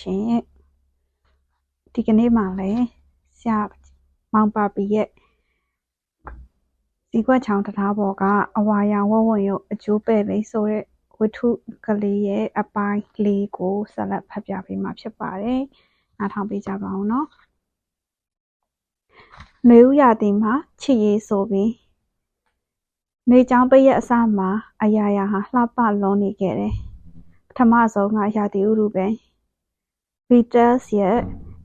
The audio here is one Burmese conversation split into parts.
ရှင်ဒီကနေ့မှလည်းဆရာမောင်ပါပီရဲ့ဇီကွက်ချောင်းတရားပေါ်ကအဝါရောင်ဝဝရုပ်အကျိုးပဲ့လေးဆိုတဲ့ဝတ္ထုကလေးရဲ့အပိုင်းလေးကိုဆက်လက်ဖတ်ပြပေးမှာဖြစ်ပါတယ်။နားထောင်ပေးကြပါဦးနော်။နေဦးရာသီမှာချစ်ရေးဆိုပြီးနေချောင်းပိတ်ရဲ့အစမှာအရာရာဟာလှပလွန်နေခဲ့တယ်။ပထမဆုံးကရာသီဥတုပဲ။ Beatles ရဲ့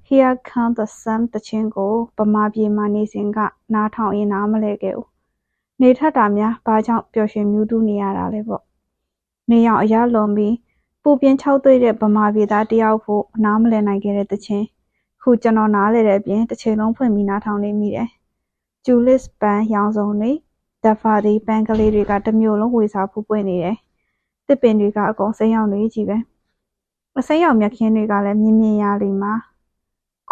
Here Comes the Sun တခြင်းကိုဗမာပြည်မှာနေစဉ်ကနားထောင်ရင်နားမလဲခဲ့ဘူး။နေထက်တာများဘာကြောင့်ပျော်ရွှင်မြူးတူးနေရတာလဲပေါ့။နေရောင်အရာလွန်ပြီးပူပြင်းခြောက်သွေ့တဲ့ဗမာပြည်သားတယောက်ဖို့နားမလည်နိုင်ခဲ့တဲ့တခြင်းခုကျွန်တော်နားလေတဲ့အပြင်တစ်ချိန်လုံးဖွင့်ပြီးနားထောင်နေမိတယ်။ဂျူလစ်ပန်ရောင်စုံတွေဒဖာဒီပန်ကလေးတွေကတစ်မျိုးလုံးဝေစာဖူးပွင့်နေတယ်။တစ်ပင်တွေကအကုန်စိမ်းရောင်တွေကြီးပဲ။အစိမ်းရောင်မြက်ခင်းတွေကလည်းမြင်မြင်ရလီမှာ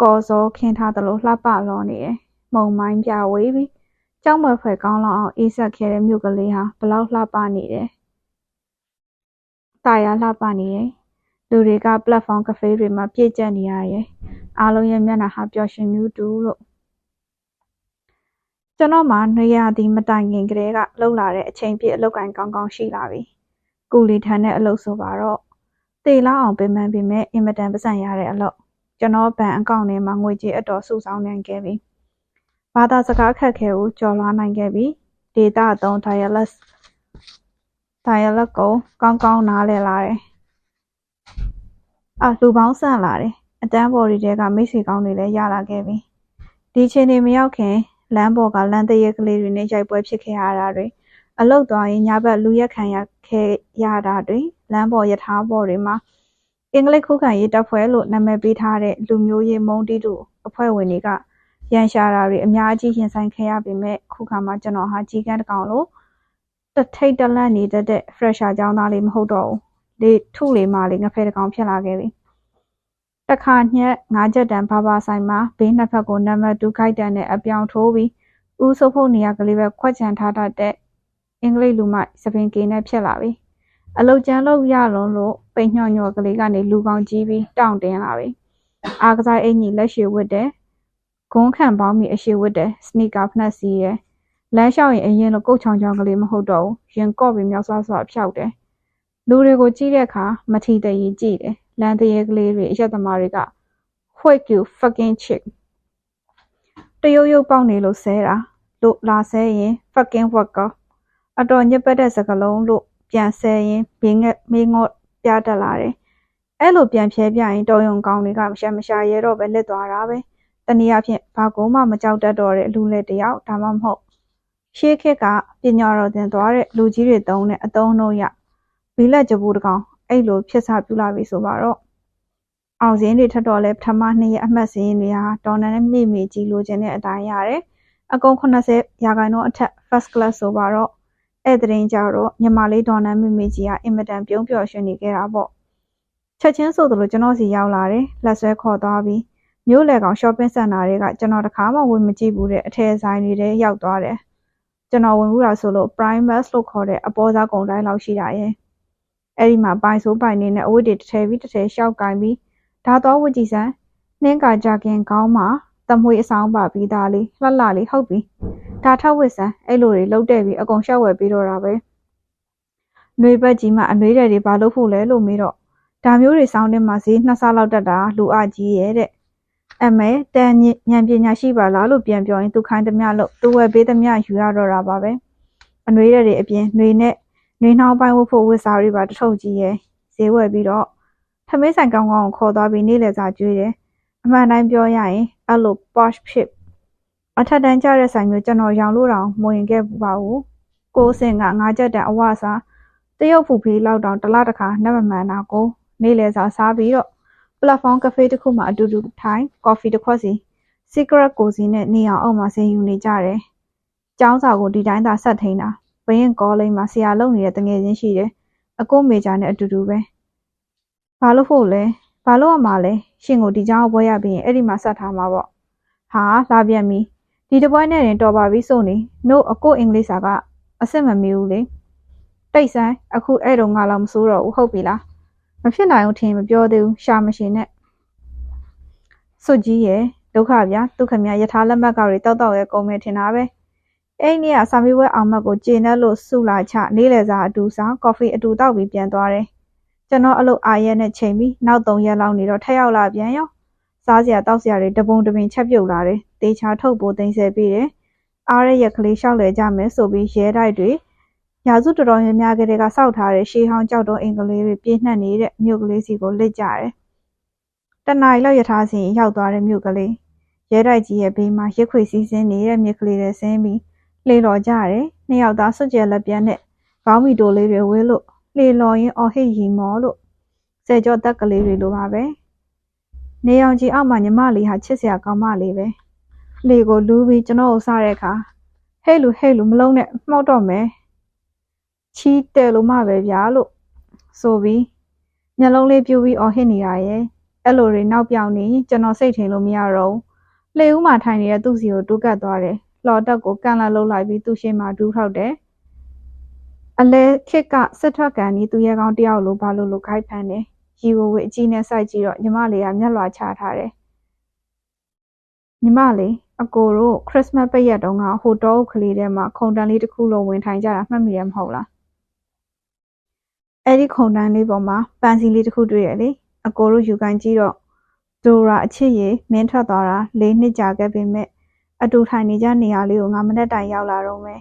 ကော်စောခင်းထားသလိုလှပလောနေတယ်။မုံမိုင်းပြဝေးပြီးကြောက်မွယ်ဖွယ်ကောင်းလောက်အောင်အေးဆက်ခဲ့တဲ့မြို့ကလေးဟာဘလောက်လှပနေတယ်။တာယာလှပနေတယ်။လူတွေကပလက်ဖောင်းကဖေးတွေမှာပြည့်ကျက်နေရတယ်။အားလုံးရဲ့မျက်နှာဟာပျော်ရွှင်မြူးတူလို့ကျွန်တော်မှနေရာဒီမတိုင်ခင်ကတည်းကလှုပ်လာတဲ့အချိန်ပြည့်အလုပ်ကိုင်ကောင်းကောင်းရှိလာပြီ။ကူလီထန်တဲ့အလုပ်ဆိုပါတော့တေလောက်အောင်ပင်ပန်းပေမဲ့အင်မတန်ပစံရတဲ့အလုပ်ကျွန်တော်ဘဏ်အကောင့်ထဲမှာငွေကြေးအတော်စုဆောင်းနိုင်ခဲ့ပြီ။ဘာသာစကားခက်ခဲကိုကျော်လွှားနိုင်ခဲ့ပြီ။ဒေတာသုံး dialect ကိုကောင်းကောင်းနားလည်လာတယ်။လူပေါင်းဆန့်လာတယ်။အတန်းပေါ်တွေထဲကမိတ်ဆွေကောင်းတွေလည်းရလာခဲ့ပြီ။ဒီချိန်တွေမရောက်ခင်လမ်းပေါ်ကလမ်းတရက်ကလေးတွေနဲ့ရိုက်ပွဲဖြစ်ခဲ့ရတာတွေအလုတ်သွားရင်ညဘက်လူရက်ခံရခဲ့ရတာတွေလမ်းပေါ်ရထားပေါ်တွေမှာအင်္ဂလိပ်ခုခံရေးတပ်ဖွဲ့လို့နာမည်ပေးထားတဲ့လူမျိုးရေးမုံတီးတူအဖွဲ့ဝင်တွေကရန်ရှာတာတွေအများကြီးရင်ဆိုင်ခဲ့ရပေမဲ့ခုခါမှာကျွန်တော်ဟာကြီးကန်းတကောင်လို့တထိတ်တလန့်နေတတ်တဲ့ fresher ကျောင်းသားလေးမဟုတ်တော့ဘူးလေထုလေးမှလေးငဖဲတကောင်ဖြစ်လာခဲ့ပြီတခါညက်9ချက်တန်ဘာဘာဆိုင်မှာဘေးနှစ်ဖက်ကိုနံပါတ်2ခိုက်တန်နဲ့အပြောင်ထိုးပြီးဦးစုပ်ဖို့နေရာကလေးပဲခွက်ချန်ထားတတ်တဲ့အင်္ဂလိပ်လူမိုက်စပင်ကေနဲ့ဖြစ်လာပြီအလုတ်ကျန်းလို့ရလုံးလို့ပိန်ညှော့ညော့ကလေးကနေလူကောင်ကြီးပြီးတောင့်တင်းလာပြီအားကစားအင်ကြီးလက်ရှည်ဝတ်တယ်ဂုံးခံပေါင်းပြီးအရှည်ဝတ်တယ်စနီကာဖနက်စီးတယ်လမ်းလျှောက်ရင်အရင်လိုကုတ်ချောင်ချောင်ကလေးမဟုတ်တော့ဘူးရင်ကော့ပြီးမြောက်ဆွဆွဖြောက်တယ်လူတွေကိုကြည့်တဲ့အခါမထီတရီကြည့်တယ်လမ်းတရေကလေးတွေအရက်သမားတွေက Wake you fucking chick တရုတ်ရုပ်ပေါက်နေလို့ဆဲတာလို့လာဆဲရင် fucking worker အတော်ညစ်ပတ်တဲ့စကားလုံးလို့ပြန်ဆဲရင်မေးငေါ့ပြတတ်လာတယ်အဲ့လိုပြန်ဖြဲပြရင်တော်ရုံကောင်းတွေကမရှာရဲတော့ပဲလက်သွားတာပဲတနည်းအားဖြင့်ဘာကိုမှမကြောက်တတ်တော့တဲ့လူလက်တယောက်ဒါမှမဟုတ်ရှေးခေတ်ကပညာတော်သင်သွားတဲ့လူကြီးတွေသုံးတဲ့အသုံးအနှုန်းရဘီလက်ကြဘူးတကောင်အဲ့လိုဖြစ်စားပြလာပြီဆိုပါတော့အောင်စင်းတွေထက်တော့လဲပထမ2ရက်အမှတ်စင်းတွေဟာဒေါ်နန်နဲ့မိကြီးလိုချင်တဲ့အတိုင်းရတယ်အကုန်80ရာခိုင်နှုန်းအထက် first class ဆိုပါတော့အဲ့တဲ့ရင်ကြတော့ညီမလေးဒေါ်နန်မိကြီးကအင်မတန်ပြုံးပျော်ရွှင်နေခဲ့တာပေါ့ချက်ချင်းဆိုသလိုကျွန်တော်စီရောက်လာတယ်လက်ဆွဲခေါ်သွားပြီးမြို့လေကောင် shopping center တွေကကျွန်တော်တခါမှဝင်မကြည့်ဘူးတဲ့အထည်ဆိုင်တွေထဲရောက်သွားတယ်ကျွန်တော်ဝင်ဘူးတာဆိုလို့ Primus လို့ခေါ်တဲ့အပေါ်စားကုန်တိုင်းလောက်ရှိတာရဲ့အဲ့ဒီမှာပိုင်ဆိုးပိုင်နေနဲ့အဝတ်တွေတစ်ထည်ပြီးတစ်ထည်ရှောက်ကင်ပြီးဒါတော့ဝကြည့်စမ်းနှင်းကကြခင်ကောင်းမှာတမွေအဆောင်ပါပြီးသားလေးလှလှလေးဟုတ်ပြီဒါထောက်ဝစ်စမ်းအဲ့လိုတွေလှုပ်တဲ့ပြီးအကုန်ရှောက်ဝယ်ပြီးတော့တာပဲနှွေဘက်ကြီးမှအနှွေးတဲ့တွေဘာလို့ဖို့လဲလို့မေးတော့ဒါမျိုးတွေစောင်းတဲ့မှာဈေး2ဆလောက်တက်တာလူအကြီးရဲ့တဲ့အမဲတန်ညံပညာရှိပါလားလို့ပြန်ပြောရင်သူခိုင်းသမျှလို့သူဝယ်ပေးသမျှယူရတော့တာပါပဲအနှွေးတဲ့တွေအပြင်နှွေနဲ့နှွေနှောင်းပိုင်းဝတ်ဖို့ဝတ်စားတွေပါတထုပ်ကြီးရဲ့ဈေးဝယ်ပြီးတော့ထမင်းဆိုင်ကောင်းကောင်းကိုခေါ်သွားပြီးနေ့လည်စာကျွေးတယ်အမှန်တိုင်းပြောရရင်အဲ့လို posh ဖြစ်အထက်တန်းကျတဲ့ဆိုင်မျိုးကျွန်တော်ရောင်လို့တောင်မဝင်ခဲ့ဘူးပါဘူးကိုစင်က9ချက်တန်အဝစားတရုတ်ဖူဖေးလောက်တောင်တစ်လတစ်ခါနှက်မမှန်တာကိုနေ့လည်စာစားပြီးတော့ပလက်ဖောင်းကဖေးတစ်ခုမှအတူတူထိုင်ကော်ဖီတစ်ခွက်စီ secret ကိုစီနဲ့နေအောင်အောက်မှာဆင်းယူနေကြတယ်ကျောင်းစာကိုဒီတိုင်းသာဆက်ထိန်တာဘရင်ကောလိပ်မှာဆရာလုပ်နေတဲ့တငယ်ချင်းရှိတယ်အကိုမေဂျာနဲ့အတူတူပဲဘာလို့ဖို့လဲဘာလို့အမှားလဲရှင်ကိုဒီကျောင်းကိုပွဲရပြီးရင်အဲ့ဒီမှာဆက်ထားမှာပေါ့ဟာလာပြန်ပြီဒီတပွဲနဲ့ရင်တော်ပါပြီဆိုနေနို့အကိုအင်္ဂလိပ်စာကအစ်စ်မမီဘူးလေတိတ်ဆန်းအခုအဲ့တော့ငါလောက်မစိုးတော့ဘူးဟုတ်ပြီလားမဖြစ်နိုင်ဘူးထင်မပြောသေးဘူးရှာမရှင်နဲ့ စွတ်ကြီးရဲ့ဒုက္ခဗျာသူခမရထားလက်မှတ်ကောက်တွေတောက်ရဲ့ကုန်မယ်ထင်တာပဲအဲ့နေ့ကစာမေးပွဲအောင်မှတ်ကိုကျေနပ်လို့စုလာချနေ့လယ်စာအတူစားကော်ဖီအတူတောက်ပြီးပြန်သွားတယ်ကျွန်တော်အလုပ်အားရက်နဲ့ချိန်ပြီးနောက်3ရက်လောက်နေတော့ထက်ရောက်လာပြန်ရောစားစရာတောက်စရာတွေတပုံတပင်ချက်ပြုတ်လာတယ်တေချာထုတ်ပိုးသိမ်းဆဲပြီးတယ်အားရရက်ကလေးရှောက်လဲကြမယ်ဆိုပြီးရဲတိုက်တွေရာစုတော်တော်များများကလေးကစောက်ထားတဲ့ရှေးဟောင်းကြောက်တုံးအင်္ဂလိပ်တွေပြည့်နှက်နေတဲ့မြို့ကလေးစီကိုလစ်ကြတယ်တနင်္လာရီလောက်ရထားစီရောက်သွားတဲ့မြို့ကလေးရဲတိုက်ကြီးရဲ့ဘေးမှာရစ်ခွေစီးစင်းနေတဲ့မြစ်ကလေးတွေဆင်းပြီးလှေလော်ကြတယ်နှစ်ယောက်သားစွတ်ကျဲလက်ပြတ်နဲ့ခေါင်းမီတိုလေးတွေဝဲလို့လှေလော်ရင်းအော်ဟစ်ရီမော်လို့ဆယ်ကျော်တက်ကလေးတွေလိုပါပဲနေအောင်ကြီးအောက်မှာညီမလေးဟာချစ်စရာကောင်းမလေးပဲလှေကိုလူးပြီးကျွန်တော်ကိုစားတဲ့အခါဟဲ့လူမလုံးနဲ့မှောက်တော့မယ်ချီးတယ်လို့မှပဲဗျာလို့ဆိုပြီးမျက်လုံးလေးပြူပြီးအော်ဟစ်နေတာရဲ့အဲ့လိုတွေနောက်ပြောင်နေကျွန်တော်စိတ်ထင်လို့မရတော့လှေဦးမှာထိုင်နေတဲ့သူ့စီကိုတူးကတ်သွားတယ်လှော်တက်ကိုကန်လာလှုပ်လိုက်ပြီးသူ့ရှေ့မှာဒူးထောက်တယ်အလဲခစ်ကစစ်ထွက်ကန်ပြီးသူရဲကောင်းတယောက်လိုဘာလို့ခိုက်ဖမ်းတယ်ရီဝဝအကြီးနဲ့စိုက်ကြည့်တော့ညီမလေးကမျက်လွှာချထားတယ်ညီမလေးအကိုတို့ခရစ်စမတ်ပိတ်ရက်တုန်းကဟိုတောအုပ်ကလေးထဲမှာခုံတန်းလေးတစ်ခုလုံးဝင်ထိုင်ကြတာမှတ်မိရမဟုတ်လားအဲ့ဒီခုံတန်းလေးပေါ်မှာပန်းစီလေးတစ်ခုတွေ့ရလေအကိုတို့ယူကန်ကြည့်တော့ဒိုရာအချစ်ရည်မင်းထွက်သွားတာ4 နှစ်ကြာခဲ့ပေမဲ့အတူထိုင်နေကြနေရာလေးကို9မိနစ်တိုင်ရောက်လာတော့မယ်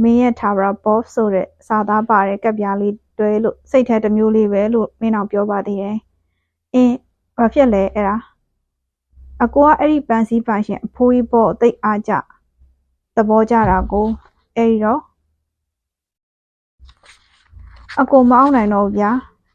မင်းရဲ့ထာဝရဘော့ဆိုတဲ့စာသားပါတဲ့ကပ်ပြားလေးတွဲလို့စိတ်ထဲတစ်မျိုးလေးပဲလို့မင်းအောင်ပြောပါသေးတယ်အင်းဘာဖြစ်လဲအဲ့ဒါအကိုကအဲ့ဒီပန်းစည်းပန်းရှင်အဖိုးကြီးပေါ့သိအားကြသဘောကြတာကိုအဲ့ဒီတော့အကိုမအောင်နိုင်တော့ဘူးဗျာ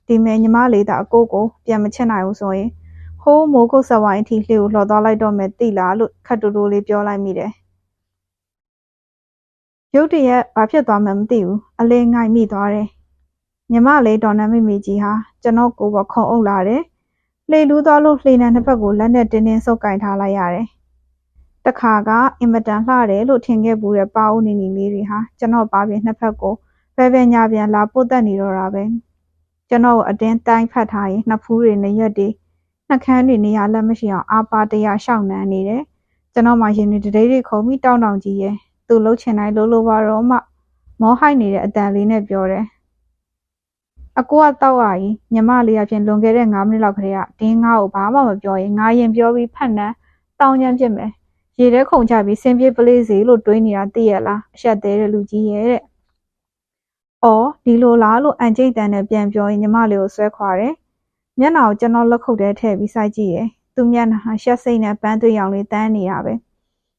ဒီမဲ့ညီမလေးသာအကိုကိုပြန်မချစ်နိုင်ဘူးဆိုရင်ဟိုးမိုးကုတ်ဆက်ဝိုင်းအထိလှေကိုလှော်သွားလိုက်တော့မယ်တိလားလို့ခတ်တူတူလေးပြောလိုက်မိတယ်ရုတ်တရက်ဘာဖြစ်သွားမှမသိဘူးအလေးငိုက်မိသွားတယ်ညီမလေးဒေါ်နန်းမိကြီးဟာကျွန်တော်ကိုယ်ခုံအုပ်လာတယ်လှေလူးသွားလို့လှေနံနှစ်ဖက်ကိုလက်နဲ့တင်းဆုပ်ကင်ထားလိုက်ရတယ်တခါကအင်မတန်လှတယ်လို့ထင်ခဲ့ဘူးတဲ့ပါဦးနေလေးတွေဟာကျွန်တော်ပါပြင်နှစ်ဖက်ကိုပဲညာပြန်လာပို့တက်နေတော့တာပဲကျွန်တော်ကိုအတင်းတိုင်းဖတ်ထားရင်နှစ်ဖူးတွေနဲ့ရက်တွေနှက်ခမ်းတွေနေရာလက်မရှိအောင်အာပါတရားရှောက်နှမ်းနေတယ်ကျွန်တော်မှရင်တွေတတိတွေခုံပြီးတောင်းကြီးရဲ့သူလှုပ်ချင်တိုင်းလှုပ်လို့ပါတော့မှမောဟိုက်နေတဲ့အတန်လေးနဲ့ပြောတယ်အကိုကတောက်ရရင်ညီမလေးအပြင်လွန်ခဲ့တဲ့9မိနစ်လောက်ကလေးကတင်းငါ့ကိုဘာမှမပြောရင်ငါရင်ပြောပြီးဖတ်နှမ်းတောင်းချမ်းဖြစ်မယ်ရေထဲခုန်ချပြီးဆင်းပြေးပလေးစီလို့တွေးနေတာသိရလားအဆက်သေးတဲ့လူကြီးရဲ့တဲ့အော်ဒီလိုလားလို့အန်ကျိတ်တန်နဲ့ပြန်ပြောရင်ညီမလေးကိုဆွဲခွာတယ်မျက်နှာကိုကျွန်တော်လက်ခုပ်ထဲထည့်ပြီးစိုက်ကြည့်တယ်သူမျက်နှာဟာရှက်စိတ်နဲ့ပန်းသွေးရောင်လေးတန်းနေတာပဲ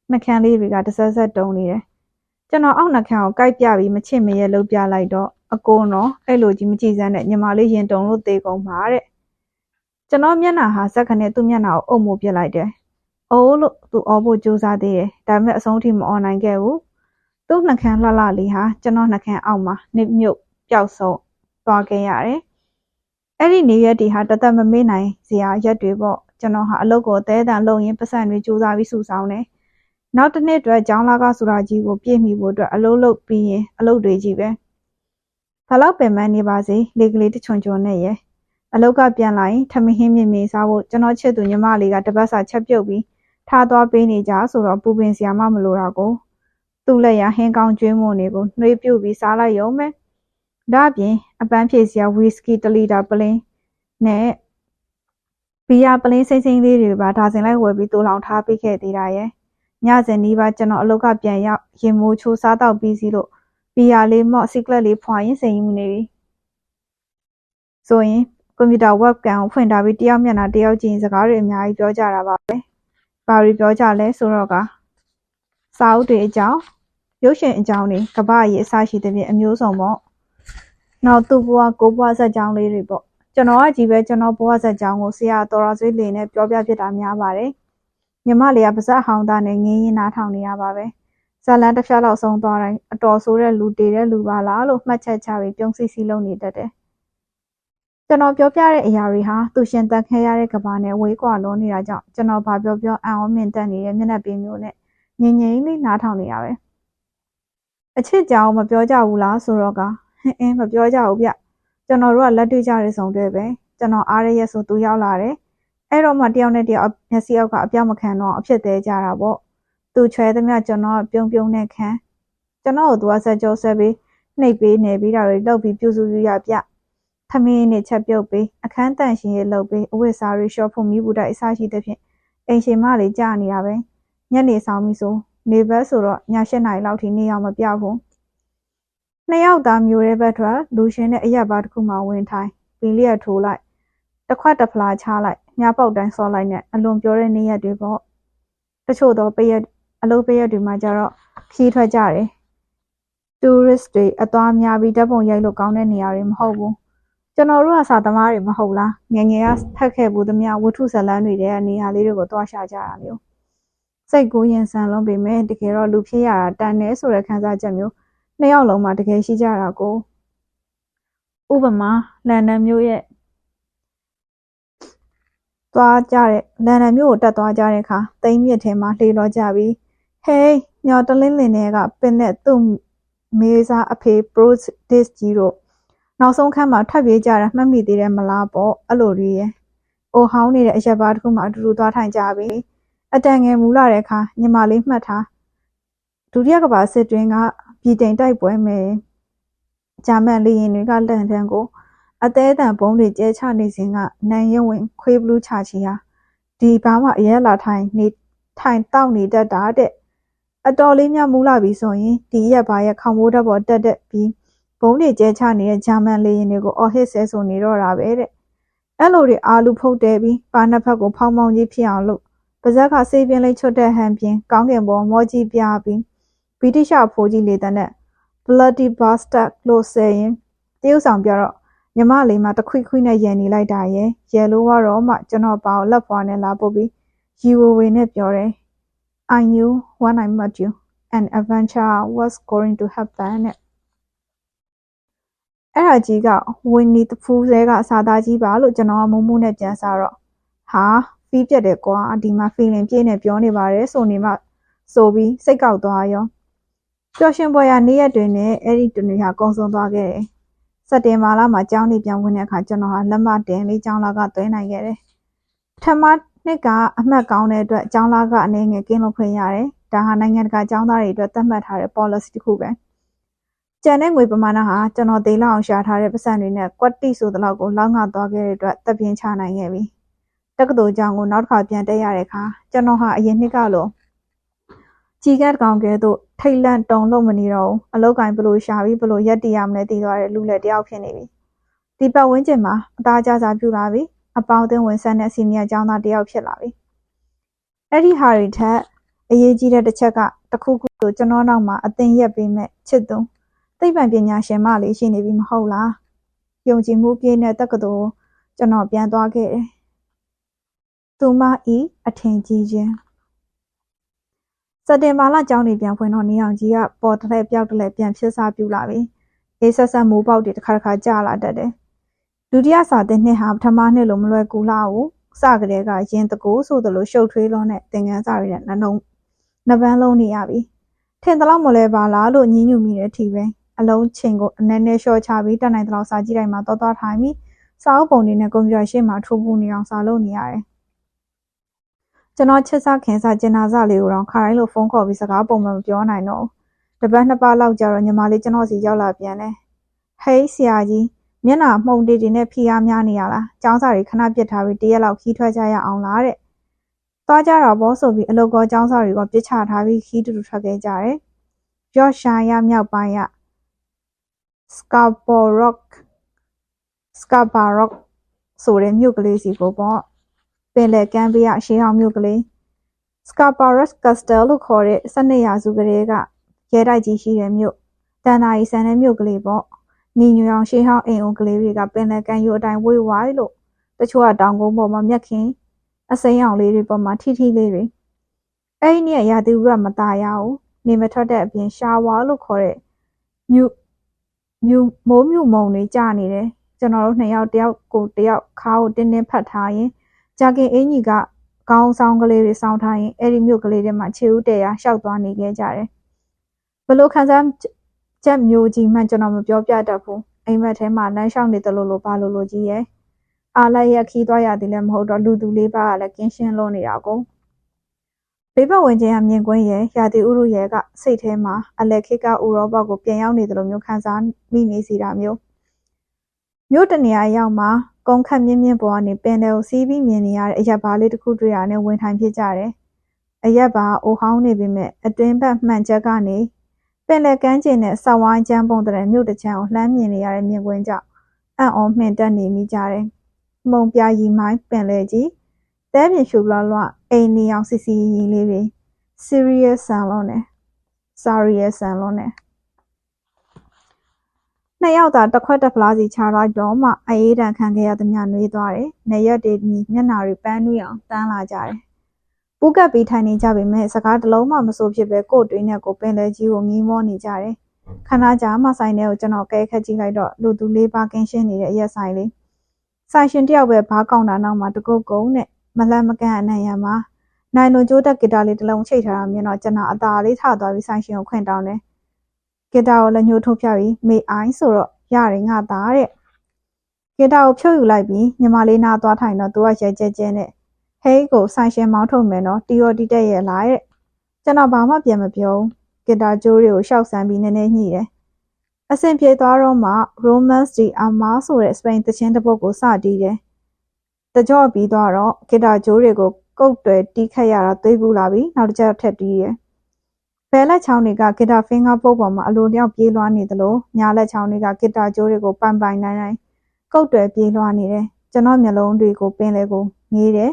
နှကန်းလေးတွေကတဆက်ဆက်တုံးနေတယ်ကျွန်တော်အောက်နှကန်းကိုကိုက်ပြပြီးမချစ်မရဲလှုပ်ပြလိုက်တော့အကိုနော်အဲ့လိုကြီးမကြည့်စမ်းနဲ့ညီမလေးရင်တုံလို့သေကုန်ပါတဲ့ကျွန်တော်မျက်နှာဟာစက်ခနဲ့သူ့မျက်နှာကိုအုပ်မိုးပြစ်လိုက်တယ်အိုးလို့သူအော်ဖို့ကြိုးစားသေးတယ်ဒါပေမဲ့အဆုံးထိမအော်နိုင်ခဲ့ဘူးသူ့နှကန်းလှလှလေးဟာကျွန်တော်နှကန်းအောက်မှာနစ်မြုပ်ပျောက်ဆုံးသွားခဲ့ရတယ်အဲ့ဒီနေရက်တွေဟာတသက်မမေ့နိုင်စရာရက်တွေပေါ့ကျွန်တော်ဟာအလုပ်ကိုအသေးအံလုပ်ရင်းပတ်စံတွေစူးစမ်းပြီးစုဆောင်းတယ်နောက်တစ်နှစ်အတွက်ကျောင်းလာကဆိုတာကြီးကိုပြည့်မီဖို့အတွက်အလုပ်လုပ်ပြီးရင်အလုပ်တွေကြီးပဲဘာလို့ပင်မနေပါစေလေကလေးတချွန်ချွန်နဲ့ရဲ့အလုပ်ကပြန်လာရင်ထမင်းဟင်းမြင့်မြင့်စားဖို့ကျွန်တော်ချစ်သူညီမလေးကတပတ်စာချက်ပြုတ်ပြီးထားသွားပေးနေကြဆိုတော့ပူပင်စရာမှမလိုတာကိုသူ့လက်ရဟင်းကောင်းကျွေးမွန်တွေကိုနှွေးပြုတ်ပြီးစားလိုက်ရုံပဲဒါအပြင်အပန်းဖြည့်စရာဝီစကီ1 လီတာပလင်းနဲ့ဘီယာပလင်းစိမ့်စိမ့်လေးတွေပါဒါစင်လိုက်ဝယ်ပြီးတူလောင်ထားပေးခဲ့သေးတာရဲ့ညစဉ်နီးပါးကျွန်တော်အလုပ်ကပြန်ရောက်ရင်မိုးချိုးစားတော့ပြီးစီလို့ဘီယာလေးမော့စီကလက်လေးဖွာရင်စိန်ယူနေပြီဆိုရင်ကွန်ပျူတာ webcam ကိုဖွင့်ထားပြီးတယောက်မျက်နှာတယောက်ကြည့်ရင်စကားတွေအများကြီးပြောကြတာပါပဲဘာတွေပြောကြလဲဆိုတော့ကစာအုပ်တွေအကြောင်းရုပ်ရှင်အကြောင်းတွေကပ္ပရေးအစရှိတဲ့ပြင်အမျိုးစုံပေါ့နောက်သူ့ဘဝကိုဘဝဆက်ကြောင်းလေးတွေပေါ့ကျွန်တော်ကကြီးပဲကျွန်တော်ဘဝဆက်ကြောင်းကိုဆရာတော်တော်ဆွေးလင်းနဲ့ပြောပြဖြစ်တာများပါတယ်ညီမလေးကပါဇက်ဟောင်းသားနဲ့ငင်းရင်းနားထောင်နေရပါပဲဇလန်တစ်ဖြားလောက်ဆုံးသွားတိုင်းအတော်ဆိုးတဲ့လူတေတဲ့လူပါလားလို့မှတ်ချက်ချပြီးပြုံးစီစီလုံးနေတတ်တယ်ကျွန်တော်ပြောပြတဲ့အရာတွေဟာသူရှင်တန်ခဲရတဲ့ကဘာနဲ့ဝေးကွာလုံးနေတာကြောင့်ကျွန်တော်ဘာပြောအံ့ဩမြင့်တက်နေတဲ့မျက်နှာပြင်မျိုးနဲ့ငြိမ်ငြိမ်လေးနားထောင်နေရပဲအချစ်ကြောင်မပြောကြဘူးလားဆိုတော့ကမပြောကြဘူးဗျကျွန်တော်တို့ကလက်တွေ့ကြတဲ့စုံတွေပဲကျွန်တော်အားရရက်ဆိုသူရောက်လာတယ် အဲ့တော့မှတယောက်နဲ့တယောက်မျက်စိအောက်ကအပြောက်မခံတော့အဖြစ်သေးကြတာပေါ့သူချွဲသမျှကျွန်တော်ပြုံးပြုံးနဲ့ခံကျွန်တော်ကိုသူကဆက်ကြောဆက်ပြီးနှိပ်ပေးနေပြီးတာတွေလောက်ပြီးပြုစုရပြထမင်းနဲ့ချက်ပြုတ်ပေးအခန်းတန့်ရှင်ရေးလုပ်ပေးအဝတ်စားတွေရှော့ဖို့မိဘူးတိုက်အစားရှိတဲ့ဖြင့်အိမ်ရှင်မလေးကြာနေတာပဲညနေဆောင်ပြီဆိုနေဘက်ဆိုတော့ည7 နာရီလောက်ထိနေအောင်မပြောက်ဘူးနှစ်ယောက်သားမျိုးရဲဘက်ထွက်လူရှင်နဲ့အရက်ဘာတစ်ခုမှဝင်ထိုင်ပင်လျက်ထိုးလိုက်တစ်ခွက်တစ်ဖလားချလိုက်ညပေါက်တိုင်းဆော့လိုက်နဲ့အလွန်ပြောတဲ့နေရက်တွေပေါ့တချို့တော့အလုပ်ပေးရက်တွေမှာကြတော့ခီးထွက်ကြတယ်တူရစ်တွေအသွားများပြီးဓာတ်ပုံရိုက်လို့ကောင်းတဲ့နေရာတွေမဟုတ်ဘူးကျွန်တော်တို့ကစာသမားတွေမဟုတ်လားငယ်ငယ်ကဖတ်ခဲ့ဘူးသမျှဝတ္ထုဇာတ်လမ်းတွေတဲ့နေရာလေးတွေကိုတွားရှာကြတာမျိုးစိတ်ကူးရင်ဆန်လုံးပေမဲ့တကယ်တော့လူဖြစ်ရတာတန်တယ်ဆိုတဲ့ခံစားချက်မျိုးနှစ်ယောက်လုံးမှာတကယ်ရှိကြတာကိုဥပမာလန်ဒန်မြို့ရဲ့သွားကြတဲ့လန်ဒန်မြို့ကိုတက်သွားကြတဲ့အခါသိမ်းမြစ်ထဲမှာလှေလောကြပြီးဟေးညော်တလင်းလင်းတွေကပင်နဲ့သူ့မေးစားအဖေပရိုဒစ်ကြီးတို့နောက်ဆုံးခန်းမှာထပ်ပြေးကြတာမှတ်မိသေးတယ်မလားပေါ့အဲ့လိုတွေရဲ့အိုဟောင်းနေတဲ့အရက်ဘားတစ်ခုမှအတူတူသွားထိုင်ကြပြီးအတန်ငယ်မူလာတဲ့အခါညီမလေးမှတ်ထားဒုတိယကမ္ဘာစစ်တွင်းကပြည်တိမ်တိုက်ပွဲမယ်ဂျာမန်လေယာဉ်တွေကလန်ဒန်ကိုအသေးအတန်ဘုံတွေကျဲချနေစဉ်ကနိုင်ရင်ဝင်ခွေးဘလူးချချီဟာဒီဘာမှအရက်လာထိုင်တောက်နေတတ်တာတဲ့အတော်လေးများမူလာပြီဆိုရင်ဒီရက်ဘာရဲ့ခေါင်းမိုးဓာတ်ပေါ်တက်ပြီးဘုံတွေကျဲချနေတဲ့ဂျာမန်လေယာဉ်တွေကိုအော်ဟစ်ဆဲဆိုနေတော့တာပဲတဲ့အဲ့လိုတွေအာလူဖုတ်တဲပြီးပါနှစ်ဖက်ကိုဖောင်းဖောင်းကြီးဖြစ်အောင်လုပ်ပါဇက်ကဆေးပြင်းလေးချွတ်တဲ့ဟန်ပြင်းကောင်းကင်ပေါ်မောကြီးပြပြီးဗြိတိရှဖိုးကြီးလေတန်းနဲ့ bloody bastard လို့ဆဲရင်တရုတ်ဆောင်ပြတော့ညီမလေးမှာတခွိခွိနဲ့ရန်နေလိုက်တာရဲ့ရဲလိုကတော့မှကျွန်တော်ပါကိုလက်ဖွာနဲ့လာပုတ်ပြီးရီဝဝေနဲ့ပြောတယ် I knew when I met you an adventure was going to happen နဲ့အဲ့ဒါကြီးကဝင်းနီတဖူးစဲကစာသားကြီးပါလို့ကျွန်တော်ကမုံမှုနဲ့ပြန်စားတော့ဟာဖီးပြက်တယ်ကွာဒီမှာ feeling ပြည့်နေပြောနေပါတယ်ဆိုနေမှဆိုပြီးစိတ်ကောက်သွားရောပျော်ရွှင်ပွဲရနေ့ရက်တွေနဲ့အဲ့ဒီတနေ့ဟာကုံဆုံးသွားခဲ့တယ်စက်တင်ဘာလမှာကျောင်းနေပြန်ဝင်တဲ့အခါကျွန်တော်ဟာလက်မတင်လေးကျောင်းလာကသွင်းနိုင်ခဲ့တယ်ပထမနှစ်ကအမှတ်ကောင်းတဲ့အတွက်ကျောင်းလာကအနေငယ်ကင်းလို့ခွင့်ရတယ်ဒါဟာနိုင်ငံတကာကျောင်းသားတွေအတွက်သတ်မှတ်ထားတဲ့ policy တစ်ခုပဲကျန်တဲ့ငွေပမာဏဟာကျွန်တော်သေးလောက်အောင်ရှာထားတဲ့ပတ်စံတွေနဲ့ကွက်တိဆိုတဲ့လောက်ကိုလောက်ငါသွားခဲ့တဲ့အတွက်တပ်ပြင်းချနိုင်ခဲ့ပြီတက္ကသိုလ်ကျောင်းကိုနောက်တစ်ခါပြန်တက်ရတဲ့အခါကျွန်တော်ဟာအရင်နှစ်ကလိုကြီးကတ်ကောင်ကဲသို့ထိတ်လန့်တုန်လို့မနေတော့ဘူးအလောက်ကိုင်းဘလို့ရှာပြီးဘလို့ရက်တရမလဲတည်သွားတဲ့လူလက်တယောက်ဖြစ်နေပြီဒီပတ်ဝန်းကျင်မှာအသားကြစားပြူလာပြီအပေါင်းအသင်းဝင်ဆန်းတဲ့စီနီယာကျောင်းသားတယောက်ဖြစ်လာပြီအဲ့ဒီဟာတွေထက်အရေးကြီးတဲ့တစ်ချက်ကတစ်ခုခုဆိုကျွန်တော်နောက်မှာအသင်ရက်ပေးမဲ့ချစ်သူသိပ္ပံပညာရှင်မလေးရှိနေပြီမဟုတ်လားယုံကြည်မှုပြည့်တဲ့တက္ကသိုလ်ကျွန်တော်ပြန်သွားခဲ့တယ်သူမဤအထင်ကြီးခြင်းစက်တင်ဘာလကျောင်းနေပြန်ဖွင့်တော့နေအောင်ကြီးကပေါ်တလဲပြောက်တလဲပြန်ဖြစ်စားပြူလာပြီအေးဆက်ဆက်မိုးပေါက်တွေတစ်ခါကြာလာတတ်တယ်ဒုတိယစာသင်နှစ်ဟာပထမနှစ်လိုမလွယ်ကူလာဘူးစကတည်းကရင်တကိုးဆိုသလိုရှုပ်ထွေးလွန်းတဲ့သင်ခန်းစာတွေနဲ့နှစ်ပန်းလုံးနေရပြီထင်သလောက်မလဲပါလားလို့ညှင်းညူမိတဲ့အထိပဲအလုံးချိန်ကိုအနည်းနဲ့လျှော့ချပြီးတက်နိုင်သလောက်စာကြည့်တိုင်းမှာသွားထိုင်ပြီးစာအုပ်ပုံတွေနဲ့ကွန်ပျူတာရှေ့မှာထိုးပူနေအောင်စာလုပ်နေရတယ်ကျွန်တော်ချစ်စားခင်စားကျင်နာစလေးကိုတော့ခါတိုင်းလိုဖုန်းခေါ်ပြီးစကားပုံမှန်မပြောနိုင်တော့တပတ်နှစ်ပတ်လောက်ကြာတော့ညီမလေးကျွန်တော်စီရောက်လာပြန်တယ်ဟေးဆရာကြီးမျက်နှာမှုန်တေတေနဲ့ဖိအားများနေရလားကျောင်းစာတွေခဏပြစ်ထားပြီးတရက်လောက်ခီးထွက်ကြရအောင်လားတဲ့သွားကြတာဘောဆိုပြီးအလုပ်ကောကျောင်းစာတွေကပြစ်ချထားပြီးခီးတူတူထွက်ခဲ့ကြတယ်ယော့ရှာရမြောက်ပိုင်းရစကာဘော်ရော့ဆိုတဲ့မြို့ကလေးစီကိုပေါ့ပင်လယ်ကမ်းဘေးရရှေးဟောင်းမြို့ကလေးစကာဘာရက်စ်ကက်စတယ်လို့ခေါ်တဲ့12ရာစုကလေးကရဲတိုက်ကြီးရှိတဲ့မြို့တန်တာရီဆန်တဲ့မြို့ကလေးပေါ့နီညူအောင်ရှေးဟောင်းအိမ်အုပ်ကလေးတွေကပင်လယ်ကမ်းရိုးအတိုင်းဝေးဝိုင်းလို့တချို့ကတောင်ကုန်းပေါ်မှာမြက်ခင်းအစိမ်းအောင်လေးတွေပေါ်မှာထီထီလေးတွေအဲ့ဒီနေ့ရာသီဥတုမตายရဘူးနေမထွက်တဲ့အပြင်ရှာဝါလို့ခေါ်တဲ့မိုးမြူမုံတွေကြာနေတယ်ကျွန်တော်တို့နှစ်ယောက်တယောက်ကိုတယောက်ခါကိုတင်းတင်းဖတ်ထားရင်ဂျာကင်အင်ကြီးကကောင်းဆောင်ကလေးတွေစောင်းထားရင်အဲ့ဒီမြို့ကလေးတွေမှာခြေဦးတရားရှောက်သွားနေခဲ့ကြတယ်ဘလို့ခန်းစားချက်မျိုးကြီးမှကျွန်တော်မပြောပြတတ်ဘူးအိမ်မက်ထဲမှာလမ်းလျှောက်နေတယ်လို့ဘာလို့ကြီးရဲ့ အားလိုက်ရခီးသွားရသည်လည်းမဟုတ်တော့လူသူလေးပါးကလည်းကင်းရှင်းလွန်းနေတာကိုဘေးပတ်ဝန်းကျင်ကမြင်ကွင်းရဲ့ရာသီဥတုရဲ့ကစိတ်ထဲမှာအလက်ခေတ်ကဥရောပကိုပြန်ရောက်နေသလိုမျိုးခံစားမိနေစီတာမျိုးမြို့တနေရာရောက်မှာကုန်းခတ်မြင့်မြင့်ပေါ်ကနေပင်လယ်ကိုစီးပြီးမြင်နေရတဲ့အရက်ဘားလေးတစ်ခုတွေ့ရနဲ့ဝင်ထိုင်ဖြစ်ကြတယ်အရက်ဘားအိုဟောင်းနေပေမဲ့အတွင်းဘက်မှန်ချက်ကနေပင်လယ်ကမ်းခြေနဲ့ဆောက်ဝိုင်းကျန်းပုံတဲ့မြို့တစ်ချမ်းကိုလှမ်းမြင်နေရတဲ့မြင်ကွင်းကြောင့်အံ့ဩမှင်တက်နေမိကြတယ်မုံပြရီမိုင်းပင်လယ်ကြီးတဲပြင်ရှူလွှလွှအိမ်နေအောင်စီစီရီလေးတွေSerious ဆန်လုံးနဲ့နှစ်ယောက်သာတစ်ခွက်တစ်ဖလားစီချလိုက်တော့မှအေးဒဏ်ခံခဲ့ရသမျှနှွေးသွားတယ်။နေရက်တွေမျက်နှာတွေပန်းနှွေးအောင်တန်းလာကြတယ်။ပူးကပ်ပြီးထိုင်နေကြပေမဲ့စကားတစ်လုံးမှမဆိုဖြစ်ပဲကို့တွင်းနဲ့ကိုပင်လယ်ကြီးကိုငီးမောနေကြတယ်။ခဏကြာမှဆိုင်ထဲကိုကျွန်တော်ကဲခက်ကြည့်လိုက်တော့လူသူလေးပါးကင်းရှင်းနေတဲ့အရက်ဆိုင်လေးဆိုင်ရှင်တယောက်ပဲဘားကောင်တာနောက်မှာတကုတ်ကုန်းနဲ့မလှမ်းမကန့်အနံ့ရံမှာနိုင်လွန်ကျိုးတက်ဂီတာလေးတစ်လုံးချိတ်ထားတာမြင်တော့ကျွန်တော်အသာလေးထသွားပြီးဆိုင်ရှင်ကိုခွင့်တောင်းတယ်ဂီတာကိုလက်ညှိုးထိုးပြပြီးမေအိုင်းဆိုတော့ရတယ်ငါသားတဲ့ဂီတာကိုဖြုတ်ယူလိုက်ပြီးညီမလေးနားသွားထိုင်တော့သူကရဲကြဲကြဲနဲ့ဟေးကိုဆိုင်ရှင်မောင်းထုတ်မယ်နော်တီရော်တီတက်ရဲ့လားတဲ့ကျွန်တော်ဘာမှပြန်မပြောဘူးဂီတာကြိုးတွေကိုရှောက်ဆန်းပြီးနည်းနည်းညှိတယ်အဆင်ပြေသွားတော့မှ Romance de Amar ဆိုတဲ့စပိန်သချင်းတစ်ပုဒ်ကိုစတီးတယ်တကြော့ပြီးသွားတော့ဂီတာကြိုးတွေကိုကုတ်တွေတီးခတ်ရတာသွေးပူလာပြီးနောက်တစ်ချက်ထက်တီးတယ်ဘဲလက်ချောင်းတွေကဂီတာဖင်္ဂါပုတ်ပေါ်မှာအလိုလျောက်ပြေးလွှားနေသလိုညာလက်ချောင်းတွေကဂီတာကြိုးတွေကိုပိုင်နိုင်ကုတ်တွေပြေးလွှားနေတယ်ကျွန်တော်မျက်လုံးတွေကိုပင်လေကိုငေးတယ်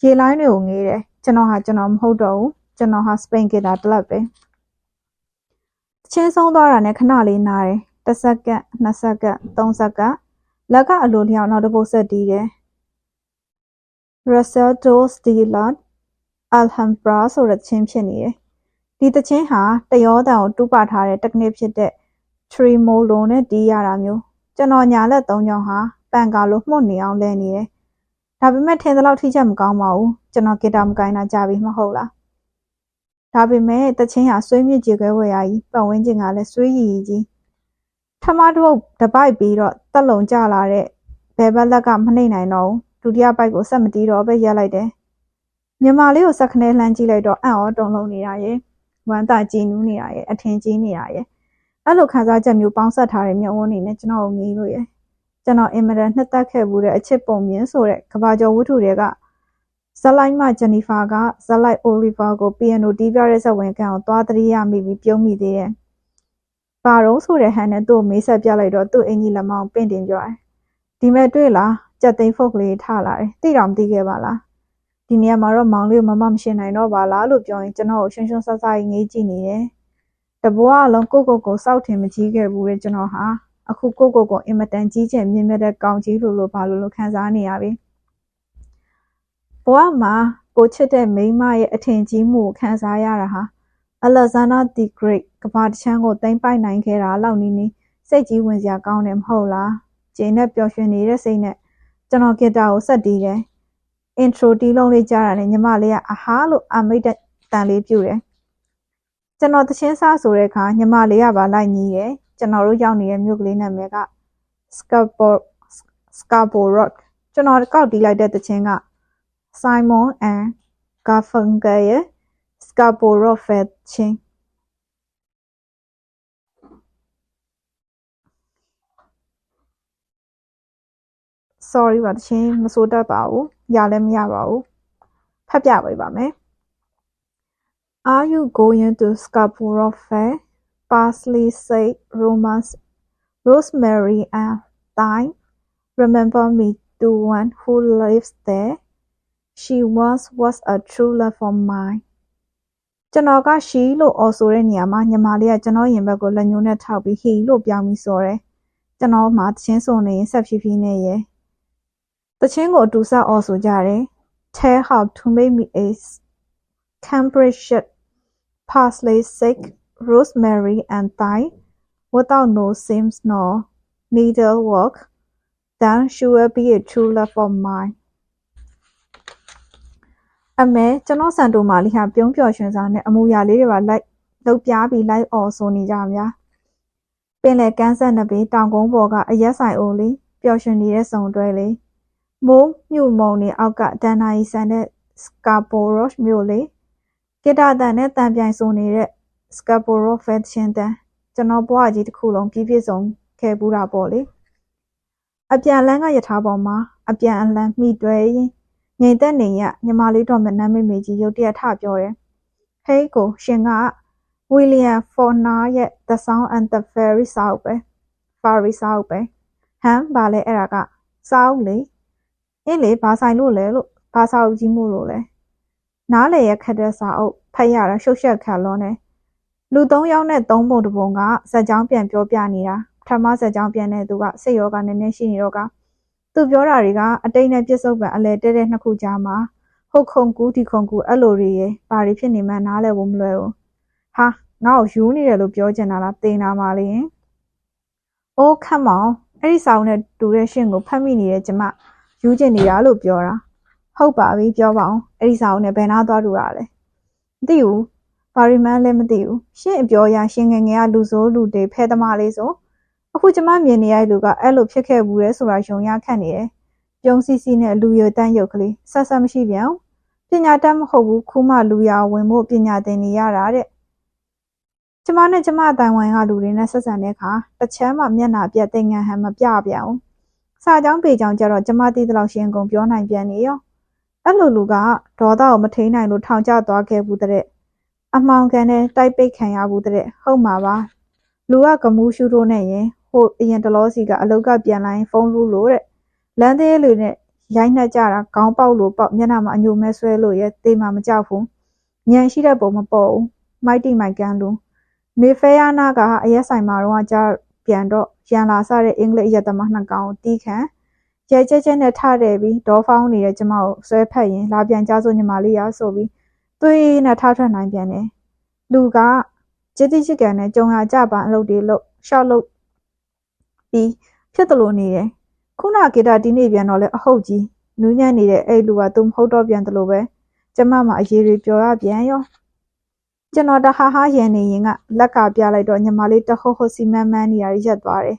ရေလိုင်းတွေကိုငေးတယ်ကျွန်တော်ဟာကျွန်တော်မဟုတ်တော့ဘူးကျွန်တော်ဟာစပိန်ဂီတာတလက်ပဲချင်းဆုံးသွားတာနဲ့ခဏလေးနားတယ်10စက္ကန့်20စက္ကန့်30စက္ကန့်လက်ကအလိုလျောက်နောက်တစ်ပုတ်ဆက်တီးတယ်Russell Dos Dillon Alhambra ဆိုတဲ့ချင်းဖြစ်နေတယ်ဒီသချင်းဟာတရောတန်ကိုတူးပထားတဲ့ technique ဖြစ်တဲ့ tremolo နဲ့တီးရတာမျိုးကျွန်တော်ညာလက်3ချောင်းဟာပန်ကာလိုမှုတ်နေအောင်လဲနေတယ်ဒါပေမဲ့ထင်သလောက်ထိချက်မကောင်းပါဘူးကျွန်တော်ဂီတာမကိုင်းတာကြာပြီမဟုတ်လားဒါပေမဲ့သချင်းဟာဆွေးမြစ်ကြေခွဲဝယ်ရကြီးပတ်ဝန်းကျင်ကလည်းဆွေးရည်ကြီးထမတစ်ပုတ်တပိုက်ပြီးတော့တက်လုံကျလာတဲ့ဘယ်ဘက်လက်ကမနှိမ့်နိုင်တော့ဘူးဒုတိယပိုက်ကိုဆက်မတီးတော့ပဲရက်လိုက်တယ်မြန်မာလေးကိုစက်ခနဲလှမ်းကြည့်လိုက်တော့အံ့ဩတုန်လှုပ်နေတာရဲ့ဝမ်းသာကြည်နူးနေတာရဲ့အထင်ကြီးနေတာရဲ့အဲ့လိုခံစားချက်မျိုးပေါင်းဆက်ထားတဲ့မျက်ဝန်းတွေနဲ့ကျွန်တော်ကိုငေးလို့ရဲ့ကျွန်တော်အင်မတန်နှစ်သက်ခဲ့မှုတဲ့အချစ်ပုံမြင်ဆိုတဲ့ကဘာကျော်ဝတ္ထုတွေကဇလိုက်မဂျန်နီဖာကဇလိုက်အိုလီဗာကိုပီယနိုတီးပြတဲ့ဇဝင်ကန်ကိုသွားသတိရမိပြီးပြုံးမိသေးတယ်ဘာတော့ဆိုတဲ့ဟန်နဲ့သူ့ကိုမေးဆက်ပြလိုက်တော့သူ့အင်ကြီးလက်မောင်းပင့်တင်ပြောတယ်ဒီမဲ့တွေ့လားကြက်သိန်းဖုတ်ကလေးထားလာတယ်သိတော်မသိခဲ့ပါလားဒီနေရာမှာတော့မောင်လေးကိုမရှင်းနိုင်တော့ပါလားလို့ပြောရင်ကျွန်တော်ကိုရှွန်းရှွန်းဆဆကြီးငေးကြည့်နေတယ်တဘွားအလုံးကိုစောက်ထင်မကြီးခဲ့ဘူးတဲ့ကျွန်တော်ဟာအခုကိုအင်မတန်ကြီးကျယ်မြင့်မြတ်တဲ့ကောင်ကြီးလို့ဘာလို့ခံစားနေရပြီဘဝမှာကိုချစ်တဲ့မိန်းမရဲ့အထင်ကြီးမှုကိုခံစားရတာဟာ Alexander the Great ကမ္ဘာတစ်ချမ်းကိုသိမ်းပိုက်နိုင်ခဲ့တာလောက်နီးစိတ်ကြီးဝင်စရာကောင်းတယ်မဟုတ်လားကျင်းနဲ့ပျော်ရွှင်နေတဲ့စိတ်နဲ့ကျွန်တော်ဂီတာကိုဆက်တီးတယ်။ intro တီးလုံးလေးကြားတာနဲ့ညီမလေးကအဟာလို့အမိတ်တန်လေးပြူတယ်။ကျွန်တော်သချင်းစားဆိုတဲ့အခါညီမလေးကပါလိုက်ညီးတယ်။ကျွန်တော်တို့ရောက်နေတဲ့မြို့ကလေးနာမည်က Scarborough ကျွန်တော်ကောက်တီးလိုက်တဲ့သချင်းက Simon and Garfunkel ရဲ့ Scarborough Fair ချင်းsorry ပါတချင်းမစိုးတတ်ပါဘူးရလည်းမရပါဘူးဖတ်ပြပေးပါမယ် Are you going to Scarborough Fair parsley sage romance rosemary and thyme remember me to one who lives there she once was a true love of mine ကျွန်တော်ကရှီလို့အော်ဆိုတဲ့နေရာမှာညီမလေးကကျွန်တော်ရင်ဘက်ကိုလက်ညှိုးနဲ့ထောက်ပြီးဟီလို့ပြောင်းပြီးဆိုတယ်ကျွန်တော်မှတချင်းဆိုနေရင်ဆက်ဖြည်းဖြည်းနဲ့ရဲ့တချင်းကိုအတူဆက်အော်ဆိုကြတယ် Tell how to make me a Cambridgeshire parsley sage rosemary and thyme without no seams nor needlework then she will be a true love of mine အမေကျွန်တော်စံတိုမာလေးဟာပြုံးပျော်ရွှင်စွာနဲ့အမူအရာလေးတွေပါလိုက်လှုပ်ပြားပြီးလိုက်အော်ဆိုနေကြများပင်လယ်ကမ်းဆက်နှစ်ပေတောင်ကုန်းပေါ်ကအရက်ဆိုင်အိုလေးပျော်ရွှင်နေတဲ့စုံတွဲလေး မိုးမြူမုံနေအောက်ကဒန်နာရီဆန်တဲ့စကာပိုရော့မြို့လေဂီတာတန်နဲ့တန်ပြိုင်ဆိုနေတဲ့စကာပိုရော့ဖက်ရှင်တန်ကျွန်တော်ဘဝကြီးတစ်ခုလုံးပြည့်ပြည့်စုံခဲ့ပူးတာပေါ့လေအပြန်လန်းကရထားပေါ်မှာအပြန်အလှန်မိတွဲရင်ငိမ်သက်နေရညီမလေးတော်မနမ်းမေမေကြီးရုတ်တရက်ထပြောတယ်ဟေးကိုရှင်ကဝီလီယံဖော်နာရဲ့ The Sound and the Fairy စာအုပ်ပဲဟမ်ဘာလဲအဲ့ဒါကစာအုပ်လေအင်းလေဘာဆိုင်လို့လဲလို့ဘာစာအုပ်ကြီးမို့လို့လဲနားလေရခက်တဲ့စာအုပ်ဖတ်ရတာရှုပ်ရှက်ခါလွန်းတယ်လူ၃ယောက်နဲ့၃ပုံတစ်ပုံကဇက်ကြောင်းပြန်ပြောပြနေတာပထမဇက်ကြောင်းပြန်တဲ့သူကစိတ်ရောဂါနည်းနည်းရှိနေတော့ကသူပြောတာတွေကအတိတ်နဲ့ပြစ်စုံပံအလဲတဲတဲ့နှစ်ခုကြားမှာဟုတ်ခုံကူဒီခုံကူအဲ့လိုတွေရဘာတွေဖြစ်နေမှန်းနားလဲဖို့မလွယ်ဘူးဟာငါ့ကိုယူနေတယ်လို့ပြောချင်တာလားတင်တာမှလေရင်အိုးခတ်မောင်အဲ့ဒီစာအုပ်နဲ့တူတဲ့ရှင်ကိုဖတ်မိနေတဲ့ကျမယူချင်နေတာလို့ပြောတာဟုတ်ပါပြီပြောပါအောင်အဲ့ဒီစာအုပ်နဲ့ဘယ်နာသွားတူတာလဲမသိဘူးဘာရီမန်းလည်းမသိဘူးရှင့်အပြောရရှင်ငယ်ငယ်ကလူဆိုးလူတေဖဲသမားလေးဆိုအခုကျမမြင်နေရတဲ့လူကအဲ့လိုဖြစ်ခဲ့ဘူးလေဆိုတာယုံရခန့်နေတယ်ပြုံးစီစီနဲ့လူရတန်းရုပ်ကလေးဆက်ဆက်မရှိပြန်ပညာတတ်မဟုတ်ဘူးခုမှလူရဝင်ဖို့ပညာသင်နေရတာတဲ့ကျမနဲ့ကျမအတိုင်းဝိုင်းကလူတွေနဲ့ဆက်ဆံတဲ့အခါတစ်ချမ်းမှမျက်နှာပြတ်သိငန်ဟန်မပြပြန်ဘူးစာကြောင်းပေကြောင်းကြတော့ကျမသိသလောက်ရှင်ကုန်ပြောနိုင်ပြန်နေရောအဲ့လိုလူကဒေါသကိုမထိန်နိုင်လို့ထောင်ကျသွားခဲ့ဘူးတဲ့အမှောင်ကန်နဲ့တိုက်ပိတ်ခံရဘူးတဲ့ဟုတ်မှာပါလူကကမူးရှူတို့နဲ့ရင်ဟိုအရင်တလောစီကအလုတ်ကပြန်လာရင်ဖုန်းလို့တဲ့လမ်းသေးလူနဲ့ရိုက်နှက်ကြတာခေါင်းပေါက်လို့ပေါက်မျက်နှာမှာအညိုမဲဆွဲလို့ရဲ့တေးမှမကြောက်ဘူးညံရှိတဲ့ပုံမပေါ်ဘူးမိုက်တိမိုက်ကန်လူမေဖဲယာနာကအရက်ဆိုင်မှာတော့ကြာပြန်တော့ရန်လာစားတဲ့အင်္ဂလိပ်ရက်သမားနှစ်ကောင်တီးခံကျဲကျဲကျဲနဲ့ထတယ်ပြီးဒေါ်ဖောင်းနေတဲ့ကျမကိုဆွဲဖက်ရင်လာပြန်ကြဆိုညီမလေးရဆိုပြီးသွေးနဲ့ထားထွက်နိုင်ပြန်တယ်လူကจิตจิကန်နဲ့ကြုံရကြပါအလုပ်တွေလို့ရှောက်လို့ပြီးဖြစ်တယ်လို့နေတယ်ခုနကေတာဒီနေ့ပြန်တော့လဲအဟုတ်ကြီးနူးညံ့နေတဲ့အဲ့လူကသူမဟုတ်တော့ပြန်တယ်လို့ပဲကျမမှအရေးတွေပြောရပြန်ရောကျွန်တော်တဟာဟာရန်နေရင်ကလက်ကပြလိုက်တော့ညီမလေးတဟုတ်ဟုတ်စီမန်းမန်းနေရရက်သွားတယ်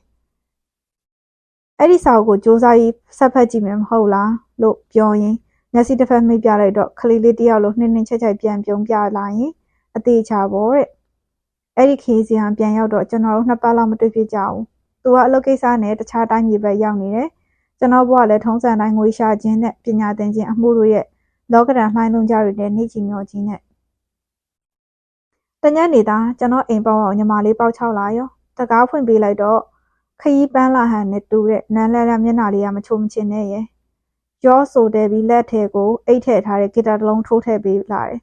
အဲ့ဒီစာအုပ်ကိုစူးစမ်းပြီးဆက်ဖက်ကြည့်မယ်မဟုတ်လားလို့ပြောရင်မျက်စိတစ်ဖက်မိပြလိုက်တော့ခလေးလေးတယောက်လိုနှင်းနှင်းချက်ချက်ပြန်ပြုံးပြလာရင်အသေးချပေါ့တဲ့အဲ့ဒီခေးစီဟန်ပြန်ရောက်တော့ကျွန်တော်တို့နှစ်ပတ်လောက်မတွေ့ဖြစ်ကြဘူးသူကအလုပ်ကိစ္စနဲ့တခြားတိုင်းပြည်ဘက်ရောက်နေတယ်ကျွန်တော်ဘဝလည်းထုံးစံတိုင်းငွေရှာခြင်းနဲ့ပညာသင်ခြင်းအမှုတို့ရဲ့လောကဓာတ်လှိုင်းလုံးကြတွေနဲ့နေချီမျောခြင်းနဲ့တညက်နေတာကျွန်တော်အိမ်ပေါက်အောင်ညီမလေးပေါက်ချောက်လာရောတကားဖွင့်ပေးလိုက်တော့ခရီးပန်းလာဟန်နဲ့တူတဲ့နန်းလဲလဲမျက်နှာလေးကမချိုမချင်နဲ့ရဲ့ရောဆိုတယ်ပြီးလက်ထဲကိုအိတ်ထည့်ထားတဲ့ဂီတာတစ်လုံးထိုးထည့်ပေးလာတယ်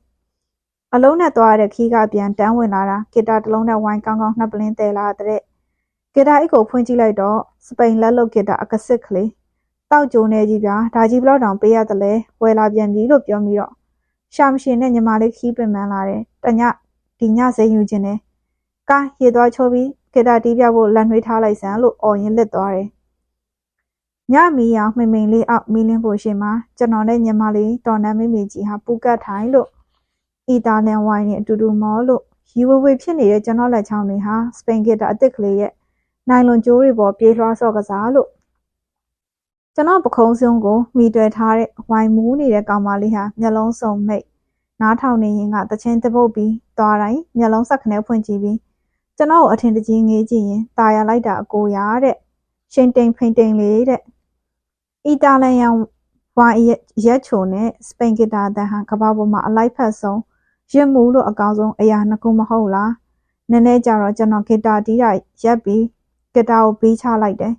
အလုံးနဲ့သွားတဲ့ခီးကပြန်တန်းဝင်လာတာဂီတာတစ်လုံးနဲ့ဝိုင်းကောင်းကောင်းနှစ်ပလင်းတဲလာတဲ့ဂီတာအိတ်ကိုဖွင့်ကြည့်လိုက်တော့စပိန်လက်လုတ်ဂီတာအကစစ်ကလေးတောက်ကြိုနေကြီးပြဒါကြီးဘလောက်တောင်ပေးရတယ်လဲဝယ်လာပြန်ပြီလို့ပြောပြီးတော့ရှာမရှင်နဲ့ညီမလေးခီးပင်ပန်းလာတယ်တညဒီညစိန်ယူခြင်းနဲ့ကားရေသွားချိုးပြီးဂီတာတီးပြဖို့လက်နှွေးထားလိုက်စမ်းလို့အော်ရင်လစ်သွားတယ်ညမီအောင်မိန်လေးအောက်မီလင်းဖို့ရှင်မှာကျွန်တော်နဲ့ညီမလေးတော်နန်းမိမေကြီးဟာပူကတ်ထိုင်လို့အီတာလန်ဝိုင်းနဲ့အတူတူမောလို့ရီဝဝေဖြစ်နေတဲ့ကျွန်တော်လက်ချောင်းတွေဟာစပိန်ဂီတာအစ်စ်ကလေးရဲ့နိုင်လွန်ကြိုးတွေပေါ်ပြေးလွှားစော့ကစားလို့ကျွန်တော်ပခုံးစုံကိုမိတွယ်ထားတဲ့ဝိုင်မူးနေတဲ့ကောင်မလေးဟာမျက်လုံးစုံမိတ်နားထောင်နေရင်ကတချင်းတပုတ်ပြီးသွားတိုင်းမျက်လုံးဆက်ခနဲဖွင့်ကြည့်ပြီးကျွန်တော်ကိုအထင်တကြီးငေးကြည့်ရင်ตาရလိုက်တာအကိုရတဲ့ရှင်တိန်ဖိန်တိန်လေးတဲ့အီတာလန်ဝိုင်ရက်ချိုနဲ့စပိန်ဂီတာတန်ဟာကဘာပေါ်မှာအလိုက်ဖက်ဆုံးရစ်မှုလို့အကောင်းဆုံးအရာနှစ်ခုမဟုတ်လားနည်းနည်းကြတော့ကျွန်တော်ဂီတာတီးတာရက်ပြီးဂီတာကိုဘေးချလိုက်တယ်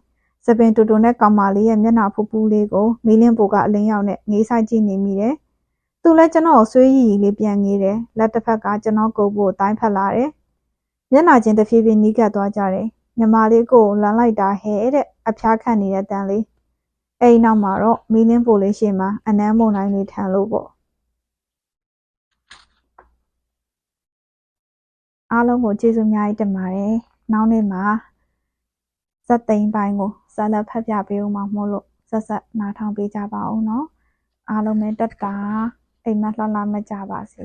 စပင်တူတူနဲ့ကောင်မလေးရဲ့မျက်နှာဖူးဖူးလေးကိုမီလင်းပိုကအလင်းရောက်နဲ့ငေးဆိုင်ကြည့်နေမိတယ်သူလည်းကျွန်တော်ကိုဆွေးရည်ရည်လေးပြန်ငေးတယ်လက်တစ်ဖက်ကကျွန်တော်ကိုယ်ကိုတိုင်းဖက်လာတယ်မျက်နှာချင်းတစ်ဖြည်းဖြည်းနီးကပ်သွားကြတယ်ညီမလေးကိုလမ်းလိုက်တာဟဲ့တဲ့အဖျားခံနေတဲ့တန်လေးအဲ့ဒီနောက်မှာတော့မီလင်းပိုလေးရှေ့မှာအနမ်းမုန်တိုင်းလေးထန်လို့ပေါ့အားလုံးကိုကျေးဇူးအများကြီးတင်ပါတယ်နောက်နေ့မှာဇက်သိန်းပိုင်းကိုဆက်လက်ဖတ်ပြပေးဦးမှာမို့လို့ဆက်နားထောင်ပေးကြပါဦးနော်အားလုံးပဲတက်တာအိမ်မက်လှလှမကြပါစေ